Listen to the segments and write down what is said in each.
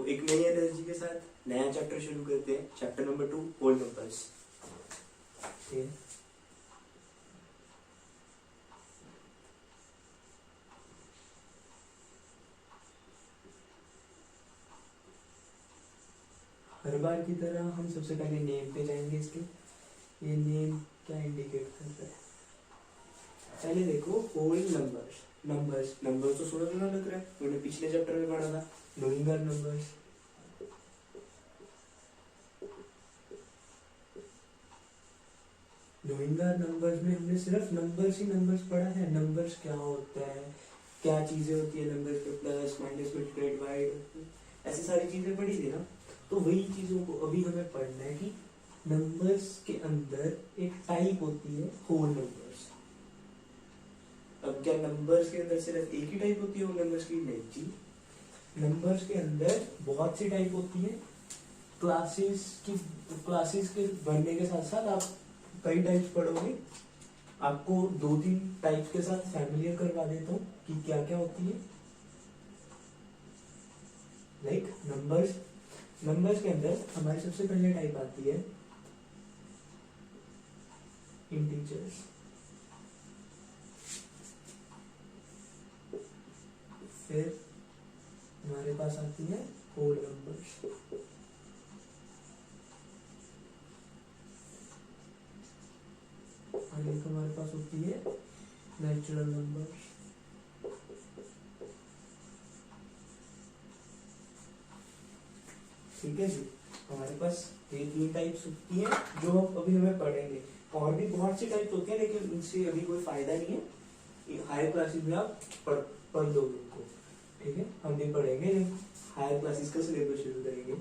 एक नई एनर्जी के साथ नया चैप्टर शुरू करते हैं, चैप्टर नंबर 2 होल नंबर्स। ठीक है, हर बार की तरह हम सबसे पहले नेम पे जाएंगे। इसके ये नेम क्या इंडिकेट करता है? पहले देखो होल नंबर्स। नंबर्स तो सुना सुना लग रहा है, मैंने पिछले चैप्टर में पढ़ा था। Knowing our numbers, knowing our numbers में हमने सिर्फ नंबर्स ही नंबर्स पढ़ा है। नंबर्स क्या होता है, क्या चीजें होती है नंबर्स पे, प्लस माइनस मल्टीप्लाई डिवाइड, ऐसी सारी चीजें पढ़ी थी ना। तो वही चीजों को अभी हमें पढ़ना है कि नंबर्स के अंदर एक टाइप होती है होल नंबर्स। अब क्या नंबर्स के अंदर सिर्फ एक ही टाइप होती है होल नंबर्स की? नहीं जी, नंबर्स के अंदर बहुत सी टाइप होती है। क्लासेस के बढ़ने के साथ साथ आप कई टाइप्स पढ़ोगे। आपको 2-3 टाइप्स के साथ फैमिलियर करवा देता हूँ कि क्या क्या होती है। लाइक नंबर्स के अंदर हमारी सबसे पहले टाइप आती है इंटीजर्स। फिर हमारे पास आती है होल नंबर्स। आगे हमारे पास होती है नेचुरल नंबर्स। ठीक है जी, हमारे पास ये 3 टाइप्स होती है जो अभी हमें पढ़ेंगे। और भी बहुत सी टाइप्स होती है, लेकिन उनसे अभी कोई फायदा नहीं है। हायर क्लासेस में आप पढ़ लोगे उनको। ठीक है, हम भी पढ़ेंगे जब हायर क्लासेस का सिलेबस शुरू करेंगे।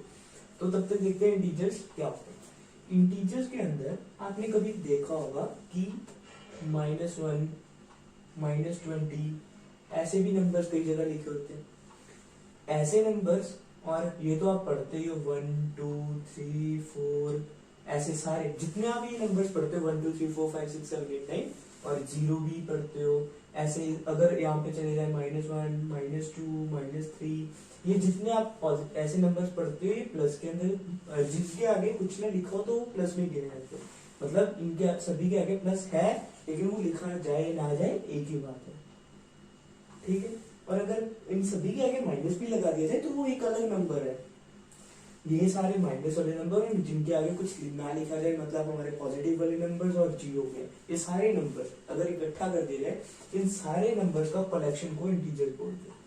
तो तब तक देखते हैं इंटीजर्स क्या होते हैं। इंटीजर्स के अंदर आपने कभी देखा होगा कि -1, -20 ऐसे भी नंबर्स कई जगह लिखे होते हैं। ऐसे नंबर्स, और ये तो आप पढ़ते ही हो 1 2 3 4, ऐसे सारे जितने आप ये नंबर्स पढ़ते हो 1 2 3 4 5 6 7 8 9, और 0 भी पढ़ते हो। ऐसे अगर यहाँ पे चले जाए -1 -2 -3, ये जितने आप ऐसे नंबर्स पढ़ते हो, ये प्लस के अंदर जिसके आगे कुछ ना लिखा हो तो वो प्लस में गिने जाते हैं। मतलब इनके सभी के आगे प्लस है, लेकिन वो लिखा जाए ना जाए एक ही बात है। ठीक है, और अगर इन सभी के आगे माइनस भी लगा दिया जाए तो वो एक अलग नंबर है। ये सारे माइनस वाले नंबर हैं जिनके आगे कुछ ना लिखा जाए, मतलब हमारे पॉजिटिव वाले नंबर्स और जीरो के, ये सारे नंबर अगर इकट्ठा कर दिए जाए, इन सारे नंबर्स का कलेक्शन को इंटीजर बोलते हैं।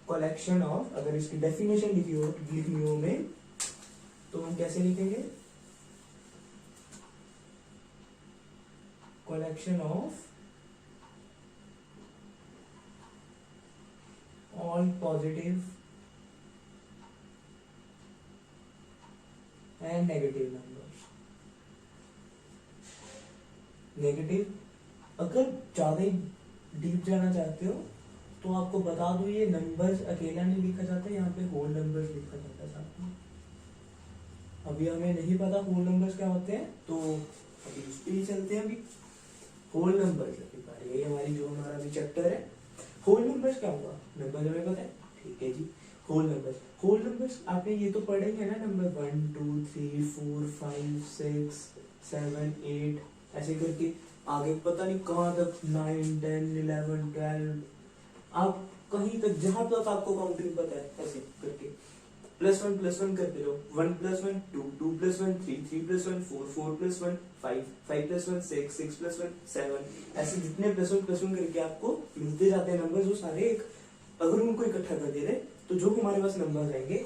कलेक्शन ऑफ, अगर इसकी डेफिनेशन लिखनी हो में, तो हम कैसे लिखेंगे? Collection of all positive and negative numbers। Negative, अगर ज्यादा ही डीप जाना चाहते हो तो आपको बता दो, ये नंबर्स अकेला नहीं लिखा जाता, यहाँ पे होल नंबर्स लिखा जाता है साथ में। अभी हमें नहीं पता होल नंबर्स क्या होते हैं, तो अभी उस पर ही चलते हैं। अभी होल नंबर्स ये हमारी जो हमारा अभी चैप्टर है। होल नंबर्स क्या होगा? नंबर हमें पता है, ठीक है जी। होल नंबर्स आपने ये तो पढ़े ही है ना, नंबर 1 2 3 4 5 6 7 8 ऐसे करके आगे पता नहीं कहाँ तक 9 10 11 12, आप कहीं तक जहां तक आपको काउंटिंग पता है ऐसे करके +1 करते रहो। 1 + 1 2 2 + 1 3 3 + 1 4 4 + 1 5 5 + 1 6 6 + 1 7, ऐसे जितने +1 करके आपको मिलते जाते हैं नंबर, जो सारे एक अगर उनको इकट्ठा कर दे रहे तो जो हमारे पास नंबर आएंगे,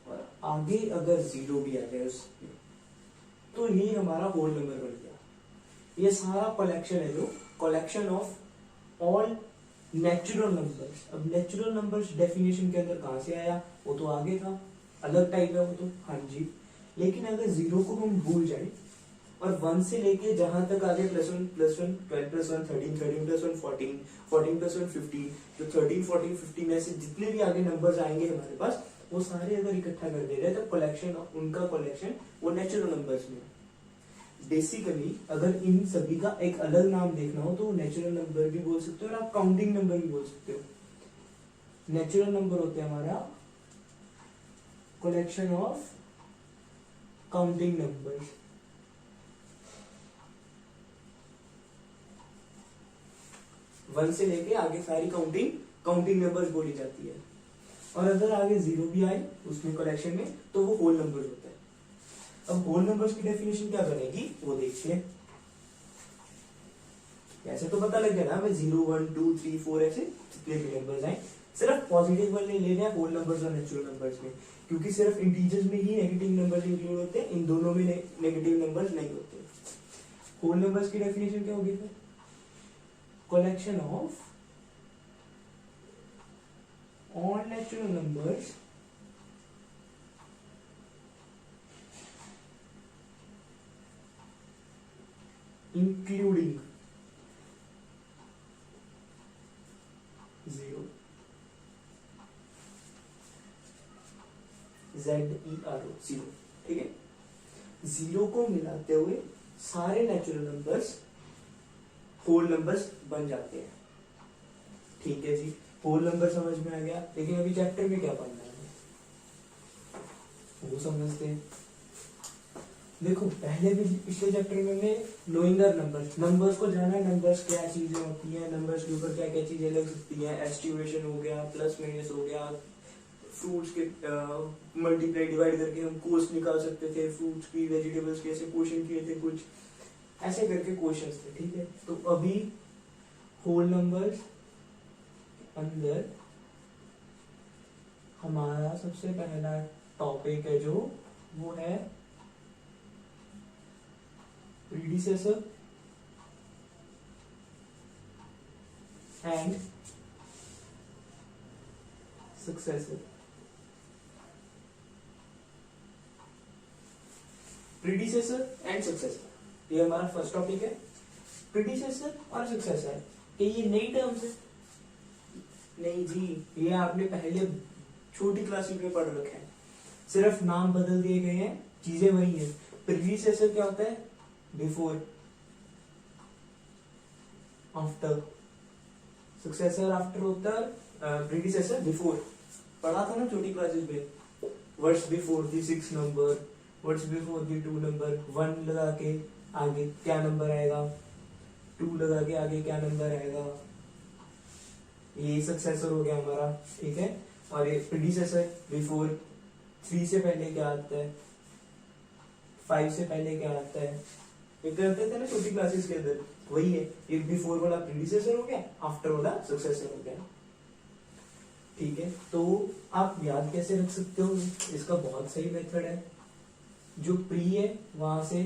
और आगे अगर 0 भी आ जाए उसमें, तो ये हमारा होल नंबर बन गया। ये सारा कलेक्शन है, जो collection of all natural numbers. अब नेचुरल नंबर्स डेफिनेशन के अंदर कहां से आया? वो तो आगे था, अलग टाइप है वो तो, हाँ जी। लेकिन अगर 0 को हम भूल जाए और 1 से लेके जहां तक आगे +1 + 1 12 + 1 13 13 + 1 14 14 + 1 15, तो 13 14 15 में से जितने भी आगे नंबर्स आएंगे हमारे पास, वो सारे अगर इकट्ठा कर दे रहे तो कलेक्शन, उनका कलेक्शन वो नेचुरल नंबर्स में। बेसिकली अगर इन सभी का एक अलग नाम देखना हो तो नेचुरल नंबर भी बोल सकते हो और आप काउंटिंग नंबर भी बोल सकते हो। नेचुरल नंबर होते हैं हमारा collection of counting numbers. One से लेके आगे सारी काउंटिंग नंबर्स बोली जाती है। और अगर आगे जीरो भी आए उसमें कलेक्शन में तो वो होल नंबर्स होता है। अब होल नंबर्स की डेफिनेशन क्या बनेगी वो देखते हैं। ऐसे तो पता लग गया ना हमें 0 1 2 3 4 ऐसे जितने भी नंबर्स आए, सिर्फ पॉजिटिव वाले लेने हैं होल नंबर्स और नेचुरल नंबर्स में, क्योंकि सिर्फ इंटीजर्स में ही नेगेटिव नंबर्स इंक्लूड होते हैं, इन दोनों में नेगेटिव नंबर्स नहीं होते। होल नंबर्स की डेफिनेशन क्या होगी फिर? Collection of all natural numbers including 0 ZERO 0, ठीक है। जीरो को मिलाते हुए सारे नेचुरल नंबर्स होल नंबर्स बन जाते हैं, ठीक है जी। होल नंबर समझ में आ गया, लेकिन अभी चैप्टर में क्या पढ़ना है वो समझते हैं। देखो पहले भी पिछले चैप्टर में हमने नोइंग नंबर्स को जाना है, नंबर्स क्या चीजें होती हैं, नंबर्स के ऊपर क्या क्या चीजें लग सकती हैं, एस्टिमेशन हो गया, प्लस माइनस हो गया, फ्रूट्स के मल्टीप्लाई डिवाइड करके हम कॉस्ट निकाल सकते थे, फ्रूट्स की वेजिटेबल्स के ऐसे क्वेश्चन किए थे, कुछ ऐसे करके क्वेश्चंस थे, ठीक है। तो अभी होल नंबर्स अंदर हमारा सबसे पहला टॉपिक है जो वो है predecessor and successor. Predecessor and successor ये हमारा फर्स्ट टॉपिक है। प्रीडिसेसर और सक्सेसर ये नई टर्म्स है? नहीं जी, ये आपने पहले छोटी क्लास में पढ़ रखे हैं, सिर्फ नाम बदल दिए गए हैं, चीजें वही है। प्रीडिसेसर क्या होता है? Before, after. सक्सेसर आफ्टर होता है, प्रीडिसेसर बिफोर। पढ़ा था ना छोटी क्लासेस में, what's before the 6 number, what's before the 2 number, 1 लगा के आगे क्या नंबर आएगा, 2 लगा के आगे क्या नंबर आएगा, ये सक्सेसर हो गया हमारा, ठीक है। और ये प्रीडिसेसर बिफोर, 3 से पहले क्या आता है, 5 से पहले क्या आता है, ये करते थे ना छोटी क्लासेस के अंदर, वही है। ये बिफोर वाला प्रीडिसेसर हो गया, आफ्टर वाला सक्सेसर हो गया, ठीक है। तो आप याद कैसे रख सकते हो? इसका बहुत सही मेथड है। जो प्री है वहां से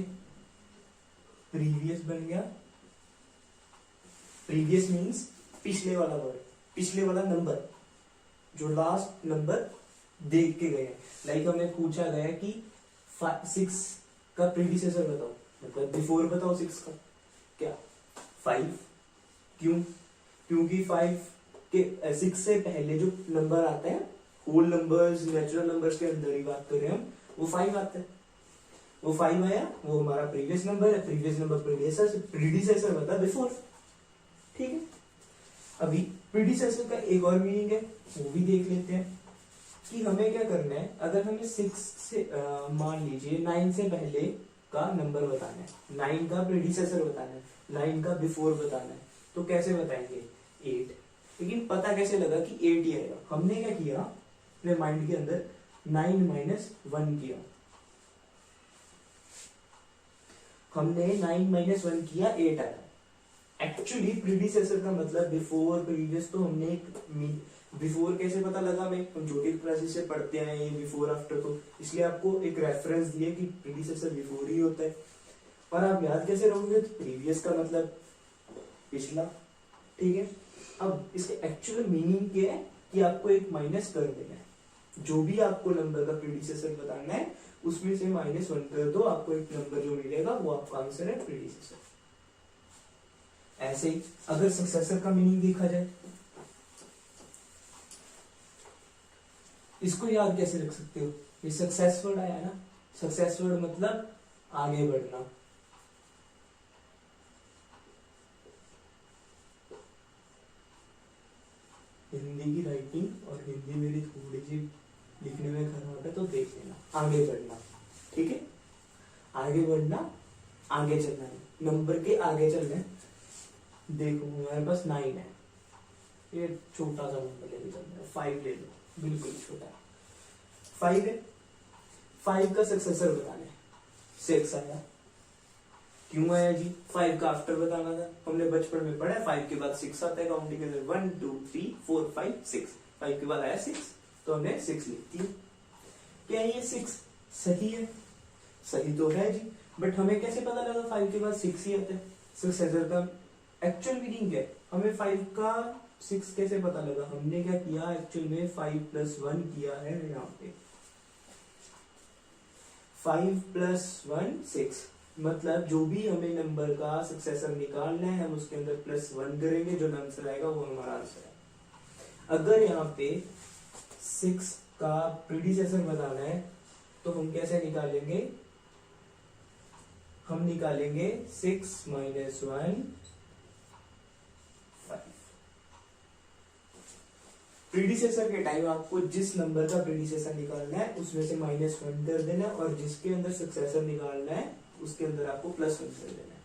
प्रीवियस बन गया, प्रीवियस मीन्स पिछले वाला वर्ड, पिछले वाला नंबर, जो लास्ट नंबर देख के गए। लाइक हमें पूछा गया कि 6 का प्रीडिसेसर बताओ, मतलब बिफोर बताओ 6 का, क्या 5। क्यों? क्योंकि 5 के 6 से पहले जो नंबर आता है, होल नंबर्स नेचुरल नंबर्स के अंदर ही बात कर रहे हैं हम, वो 5 आता है। वो 5 आया, वो हमारा प्रीवियस नंबर है, प्रीवियस नंबर प्रीडिसेसर बता बिफोर, ठीक है। अभी प्रीडिसेसर का एक और मीनिंग है, वो भी देख लेते हैं कि हमें क्या करना है। अगर हमें 6 से मान लीजिए 9 से पहले का नंबर बताना है, 9 का प्रीडिसेसर बताना है, 9 का बिफोर बताना है, तो कैसे बताएंगे? 8। लेकिन पता कैसे लगा कि 8 ही आएगा? हमने क्या किया अपने माइंड के अंदर, 9 माइनस 1 किया, हमने 9 माइनस 1 किया, 8 आया। एक्चुअली प्रीडिसेसर का मतलब बिफोर, प्रीवियस, तो हमने बिफोर कैसे पता लगा? हम छोटी क्लासेस से पढ़ते हैं ये बिफोर आफ्टर, तो इसलिए आपको एक रेफरेंस दिए कि प्रीडिसेसर बिफोर ही होता है। और आप याद कैसे रखोगे? प्रीवियस का मतलब पिछला, ठीक है। अब इसके एक्चुअल मीनिंग क्या है कि आपको एक माइनस कर देना है, जो भी आपको नंबर का प्रीडिसेसर बताना है उसमें से -1 कर दो, आपको एक नंबर जो मिलेगा वो आपका आंसर है प्रीडिसेसर। ऐसे ही अगर सक्सेसर का मीनिंग देखा जाए, इसको याद कैसे रख सकते हो? ये सक्सेस वर्ड आया ना, सक्सेस वर्ड मतलब आगे बढ़ना, हिंदी की राइट राइटिंग और हिंदी मेरी थोड़ी सी लिखने में खराब है, तो देख लेना। आगे बढ़ना, ठीक है, आगे बढ़ना, आगे चलना है, नंबर के आगे चलना है। देखो हमारे पास 9 है, ये छोटा सा नंबर लेके चलना है, 5 ले लो, बिल्कुल छोटा। 5 है, 5 का सक्सेसर बताना है, 6 आया। क्यों आया जी? 5 का आफ्टर बताना था, हमने बचपन में पढ़ा है 5 के बाद 6 आता है काउंटिंग के अंदर, 1 2 3 4 5 6, 5 के बाद आया 6, तो हमने 6 लिख दिया। क्या ये 6 सही है? सही तो है जी, बट हमें कैसे पता लगा 5 के बाद 6 ही आता है? सक्सेसर का एक्चुअल मीनिंग क्या है? हमें 5 का 6 कैसे पता लगा? हमने क्या किया एक्चुअल में, 5 + 1 किया है यहाँ पे, 5 + 1 6, मतलब जो भी हमें नंबर का सक्सेसर निकालना है हम उसके अंदर +1 करेंगे, जो आंसर आएगा वो हमारा आंसर है। अगर यहाँ पे 6 का प्रीडिसेसर बताना है तो हम कैसे निकालेंगे? हम निकालेंगे 6 - 1 5। प्रीडिसेसर के टाइम आपको जिस नंबर का प्रीडिसेसर निकालना है उसमें से -1 कर देना, और जिसके अंदर सक्सेसर निकालना है उसके अंदर आपको +1 कर देना है,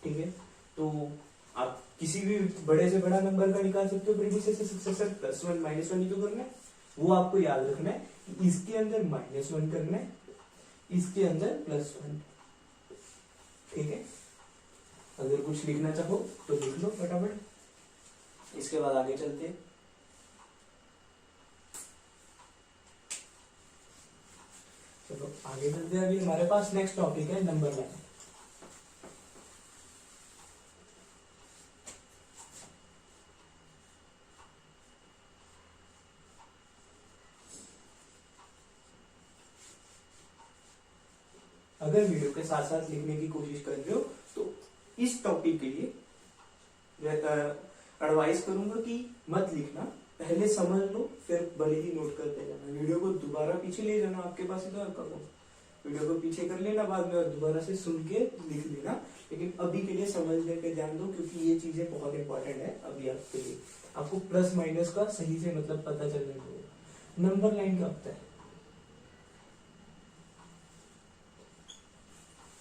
ठीक है। तो आप किसी भी बड़े से बड़ा नंबर का निकाल सकते हो प्रीडिसेसर सक्सेसर, +1 -1 ही तो करना है, वो आपको याद रखना है। इसके अंदर -1 करना है, इसके अंदर +1, ठीक है। अगर कुछ लिखना चाहो तो लिख लो फटाफट, इसके बाद आगे चलते हैं। चलो आगे चलते हैं। अभी हमारे पास नेक्स्ट टॉपिक है नंबर लाइन। अगर वीडियो के साथ साथ लिखने की कोशिश कर रहे हो तो इस टॉपिक के लिए एडवाइस करूंगा कि मत लिखना, पहले समझ लो, फिर भले ही नोट करते जाना। वीडियो को दोबारा पीछे ले जाना, आपके पास ही तो करो, वीडियो को पीछे कर लेना, बाद में दोबारा से सुन के लिख लेना, लेकिन अभी के लिए समझने पे ध्यान दो, क्योंकि ये चीजें बहुत इंपॉर्टेंट है अभी आपके लिए। आपको प्लस माइनस का सही से मतलब पता चलने दो। नंबर लाइन क्या होता है?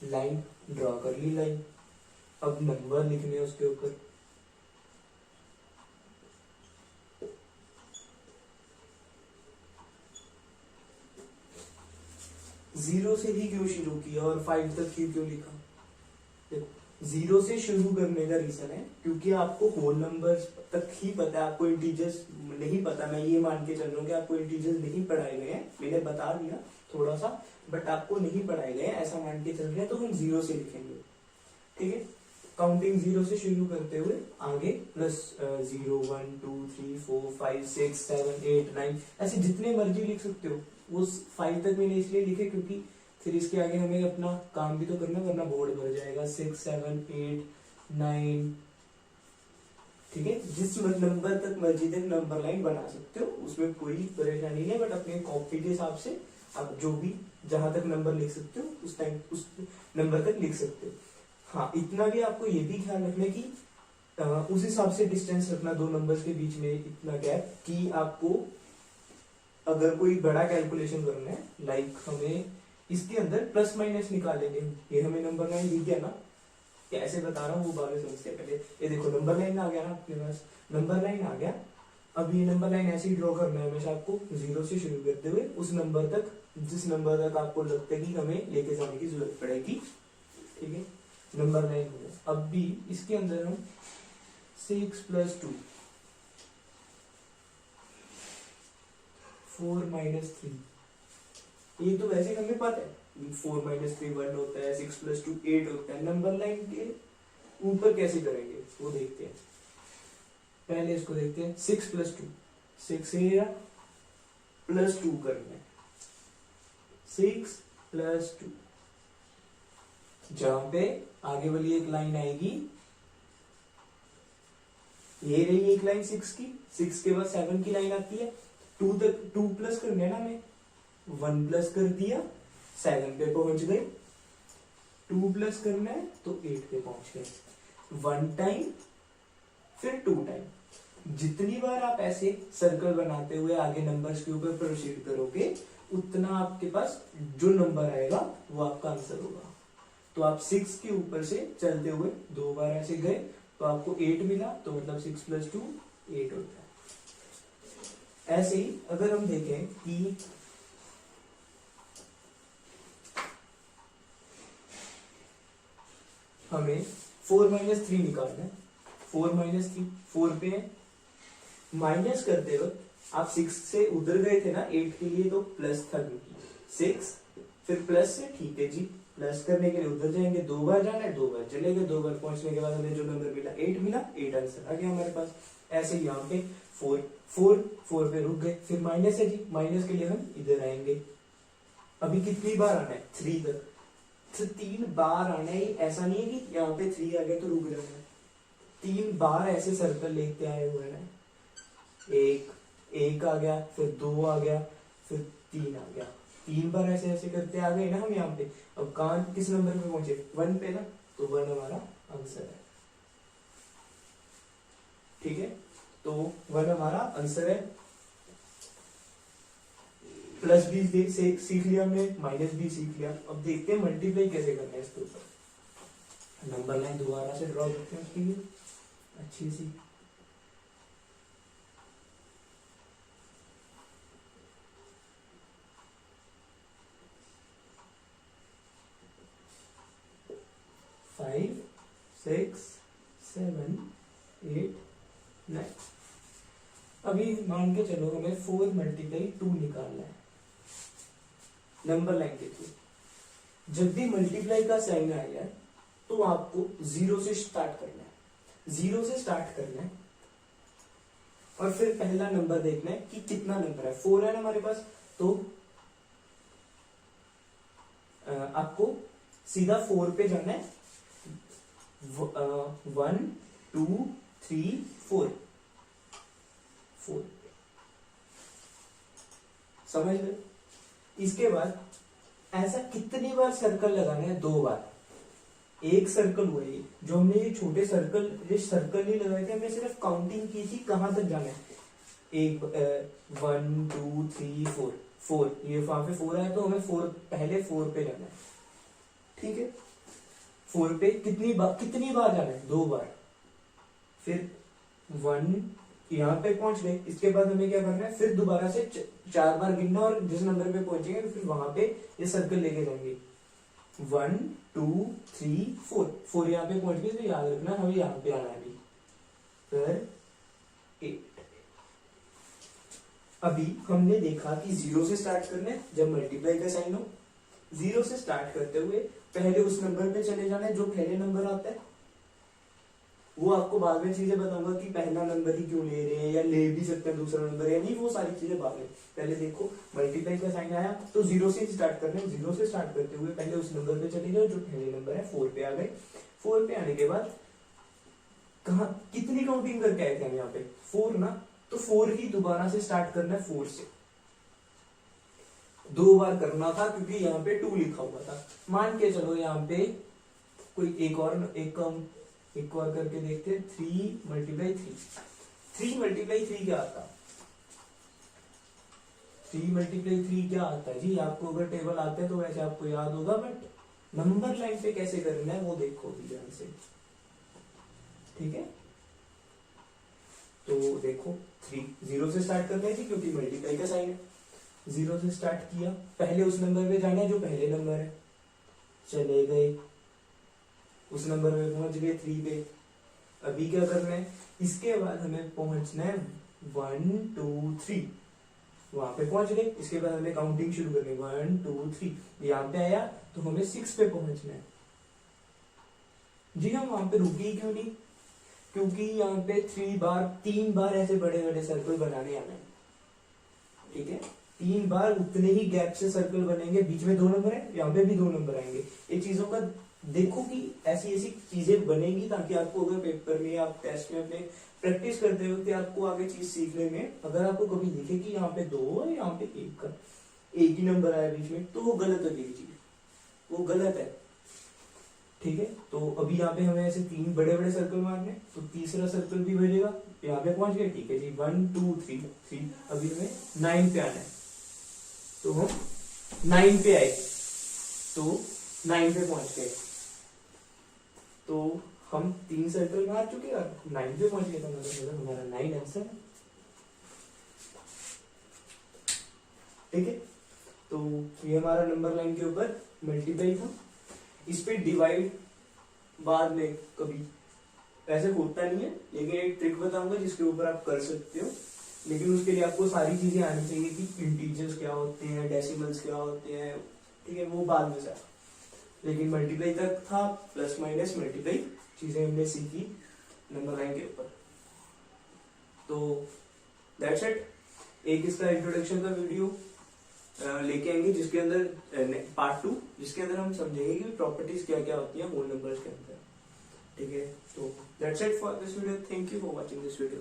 लाइन ड्रॉ कर ली, लाइन, अब नंबर लिखने उसके ऊपर। जीरो से ही क्यों शुरू किया और 5 तक ही क्यों लिखा? देखो, जीरो से शुरू करने का रीजन है क्योंकि आपको होल नंबर्स तक ही पता है, आपको इंटीजर्स नहीं पता। मैं ये मान के चल रहा हूँ कि आपको इंटीजर्स नहीं पढ़ाए गए हैं, मैंने बता दिया थोड़ा सा, बट आपको नहीं पढ़ाए गए हैं ऐसा मान के चल रहे हैं, तो हम जीरो से लिखेंगे, ठीक है। काउंटिंग जीरो से शुरू करते हुए आगे +0 1 2 3 4 5 6 7 8 9 ऐसे जितने मर्जी लिख सकते हो। वो 5 तक मैंने इसलिए लिखे क्योंकि फिर इसके आगे हमें अपना काम भी तो करना, वरना बोर्ड भर जाएगा। 6 7 8 9, ठीक है। जिस नंबर तक मर्जी तक नंबर लाइन बना सकते हो, उसमें कोई परेशानी नहीं है, बट अपने कॉपी के हिसाब से आप जो भी जहां तक नंबर लिख सकते हो उस टाइम उस नंबर तक लिख सकते हो। हाँ, इतना भी आपको ये भी ख्याल रखना है कि उस हिसाब से डिस्टेंस रखना दो नंबर्स के बीच में, इतना गैप कि आपको अगर कोई बड़ा कैलकुलेशन करना है, लाइक हमें इसके अंदर प्लस माइनस निकालेंगे, ये हमें नंबर लाइन दिख गया ना, कैसे बता रहा हूँ वो बाद में समझते हैं। पहले ये देखो नंबर लाइन आ गया ना अपने पास, नंबर लाइन आ गया। अब ये नंबर लाइन ऐसे ही ड्रॉ करना है हमेशा आपको, जीरो से शुरू करते हुए उस नंबर तक जिस नंबर तक आपको लगता है कि हमें लेके जाने की जरूरत पड़ेगी, ठीक है। नंबर लाइन हो गया। अब भी इसके अंदर हम 6 + 2 4 - 3, ये तो वैसे हमें पता है 4 - 3 1 होता है, 6 + 2 8 होता है। नंबर लाइन के ऊपर कैसे करेंगे वो देखते हैं। पहले इसको देखते हैं, 6 + 2, 6 है +2 करना है, 6 + 2, जहां पे आगे वाली एक लाइन आएगी, ये रही एक लाइन 6 की, 6 के बाद 7 की लाइन आती है, 2 तक 2 प्लस करना है ना, मैं 1 प्लस कर दिया, 7 पे पहुंच गए, 2 प्लस करना है तो 8 पे पहुंच गए। 1 टाइम फिर 2 टाइम, जितनी बार आप ऐसे सर्कल बनाते हुए आगे नंबर्स के ऊपर प्रोसीड करोगे उतना आपके पास जो नंबर आएगा वो आपका आंसर होगा। तो आप 6 के ऊपर से चलते हुए 2 बार ऐसे गए तो आपको 8 मिला, तो मतलब 6 + 2 8 होता है। ऐसे ही अगर हम देखें कि हमें 4 - 3 निकालना है, 4 - 3 4 पे है, माइनस करते वक्त आप 6 से उधर गए थे ना 8 के लिए, तो प्लस था क्योंकि 6 फिर प्लस से, ठीक है जी, प्लस करने के लिए उधर जाएंगे, 2 बार जाना है, 2 बार चलेंगे, 2 बार पहुंचने के बाद हमें जो नंबर मिला 8 मिला, 8 आंसर आ गया हमारे पास। ऐसे यहाँ पे 4 पे रुक गए, फिर माइनस है जी, माइनस के लिए हम इधर आएंगे। अभी कितनी बार आना है 3 तक, तो 3 बार आना है, ऐसा नहीं है कि यहाँ पे 3 आ गया तो रुक जाना है, 3 बार ऐसे सर्कल लेते आए हुए हैं। एक आ गया, फिर 2 आ गया, फिर 3 आ गया, 3 बार ऐसे ऐसे करते आ गए ना हम यहाँ पे। अब कहां किस नंबर पे पहुंचे, 1 पे ना, तो 1 हमारा आंसर है। ठीक है, तो 1 हमारा आंसर है। प्लस भी सीख लिया हमने, माइनस भी सीख लिया। अब देखते हैं मल्टीप्लाई कैसे करना है इसके ऊपर। नंबर लाइन दोबारा से ड्रॉ करते हैं उसके लिए अच्छी सी। फाइव 6 7 8 9। अभी मान के चलो हमें 4 × 2 निकालना है नंबर लाइन के थ्रू। जब भी मल्टीप्लाई का साइन आएगा तो आपको 0 से स्टार्ट करना है, 0 से स्टार्ट करना है और फिर पहला नंबर देखना है कि कितना नंबर है। 4 है ना हमारे पास, तो आपको सीधा 4 पे जाना है। 1 2 3 4 समझ लो। इसके बाद ऐसा कितनी बार सर्कल लगाना है, 2 बार। एक सर्कल हुआ ये, जो हमने ये छोटे सर्कल, ये सर्कल नहीं लगाए थे, हमने सिर्फ काउंटिंग की थी कहां तक जाना है। 1 2 3 4 ये वहां पे 4 आया तो हमें पहले 4 पे जाना है। ठीक है, 4 पे कितनी बार जाना है, 2 बार। फिर 1 यहाँ पे पहुंच गए, इसके बाद हमें क्या करना है, फिर दोबारा से 4 बार गिनना और जिस नंबर पे पहुंचेंगे फिर वहां पे ये सर्कल लेके जाएंगे। 1 2 3 4 यहाँ पे पहुंच गए, तो याद रखना हमें यहाँ पे आना है। फिर 8। अभी हमने देखा कि 0 से स्टार्ट करना है जब मल्टीप्लाई का साइन हो। 0 से स्टार्ट करते हुए पहले उस नंबर पे चले जाना है जो पहले नंबर आता है। वो आपको बाद में चीजें बताऊंगा कि पहला नंबर ही क्यों ले रहे हैं, या ले भी सकते हैं दूसरा नंबर, या नहीं, वो सारी चीजें बाद में। पहले देखो मल्टीप्लाई का साइन आया तो 0 से स्टार्ट करना है। 0 से स्टार्ट करते हुए पहले उस नंबर पे चले जाओ जो पहले नंबर है। 4 पे आ गए। 4 पे आने के बाद कहा कितनी काउंटिंग करके आए थे हम यहाँ पे, 4 ना, तो 4 ही दोबारा से स्टार्ट करना है। 4 से 2 बार करना था क्योंकि यहाँ पे 2 लिखा हुआ था। मान के चलो यहाँ पे कोई एक और करके देखते हैं। 3 × 3 × 3 क्या आता है? 3 × 3 क्या आता है जी? आपको अगर टेबल आते हैं तो वैसे आपको याद होगा, बट नंबर लाइन पे कैसे करना है वो देखो भी ध्यान से। ठीक है, तो देखो 0 से स्टार्ट करना है जी क्योंकि मल्टीप्लाई का साइन है। 0 से स्टार्ट किया, पहले उस नंबर पे जाना है जो पहले नंबर है। चले गए, उस नंबर पे पहुंच गए 3 पे। अभी क्या करना है, इसके बाद हमें पहुंचना है 1 2 3, वहां पे पहुंच गए। इसके बाद हमें काउंटिंग शुरू करनी है। 1 2 3 यहाँ पे आया तो हमें 6 पे पहुंचना है जी। हम वहां पे रुके ही क्यों नहीं? क्योंकि यहाँ पे 3 बार ऐसे बड़े बड़े सर्कल बनाने आना है। ठीक है, 3 बार उतने ही गैप से सर्कल बनेंगे। बीच में 2 नंबर है, यहाँ पे भी 2 नंबर आएंगे। ये चीजों का देखो कि ऐसी ऐसी चीजें बनेंगी ताकि आपको अगर पेपर में, आप टेस्ट में अपने प्रैक्टिस करते हो आपको आगे चीज सीखने में, अगर आपको कभी दिखे कि यहाँ पे 2 है, यहाँ पे 1 का एक ही नंबर आया बीच में, तो वो गलत है चीज, वो गलत है। ठीक है, तो अभी यहाँ पे हमें ऐसे 3 बड़े बड़े सर्कल मारने, तो तीसरा सर्कल भी बनेगा यहाँ पे पहुंच गए, ठीक है जी, 1 2 3 3, अभी हमें 9 पे आना है, तो हम 9 पे आए, तो 9 पे पहुंच गए, तो हम 3 सर्कल मार चुके और 9 पे पहुंच गए, तो मतलब हमारा 9 आंसर है। ठीक है, तो ये हमारा नंबर लाइन के ऊपर मल्टीप्लाई था। इस पे डिवाइड बाद में कभी ऐसे होता नहीं है, लेकिन एक ट्रिक बताऊंगा जिसके ऊपर आप कर सकते हो, लेकिन उसके लिए आपको सारी चीजें आनी चाहिए कि इंटीजर्स क्या होते हैं, डेसिमल्स क्या होते हैं, ठीक है, वो बाद में सर। लेकिन मल्टीप्लाई तक था, प्लस माइनस मल्टीप्लाई चीजें हमने सीखी नंबर लाइन के ऊपर। तो दैट्स इट। एक इसका इंट्रोडक्शन का वीडियो लेके आएंगे जिसके अंदर पार्ट 2, जिसके अंदर हम समझेंगे कि प्रॉपर्टीज क्या क्या होती हैं होल नंबर्स के अंदर। ठीक है, तो that's it for this video, thank you for watching this video.